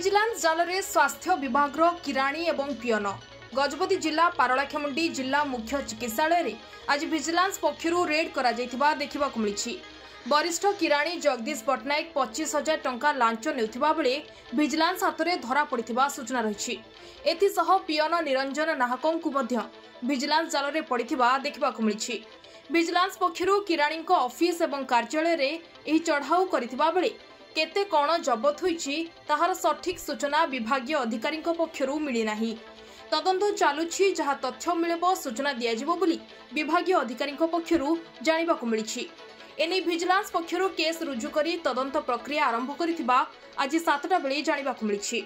Vigilance जाल में स्वास्थ्य विभाग किराणी एवं पियन गजपति जिला पारलाखेमुंडी जिला मुख्य चिकित्सालय रे आज विजिलेंस पक्षरु रेड करा जायतिबा देखिबाकु मिलिछि। वरिष्ठ किराणी जगदीश पट्टनायक 25,000 टंका लांच नेउथिबा बेले विजिलेंस हाथ में धरा पड़िथिबा सूचना रहिछि। एथिसह पियन निरंजन नाहकंकु मध्य विजिलेंस जाल में पड़िथिबा देखिबाकु मिलिछि। विजिलेंस पक्षरु किराणीक ऑफिस एवं कार्यालय रे एही चढ़ाऊ करिथिबा बेले केते कोण जबत होईछि ताहार सठिक सूचना विभागीय अधिकारी पक्षरु मिली नाही। तदंत चालुछि, जहा तथ्य मिलबो सूचना दियाजिबो बोली विभागीय अधिकारी पक्षरु जानिबाकु मिलिछि। एने विजिलेंस पक्षरु केस रुजु करी तदंत प्रक्रिया आरंभ करिथिबा आज 7टा बेले जानिबाकु मिलिछि।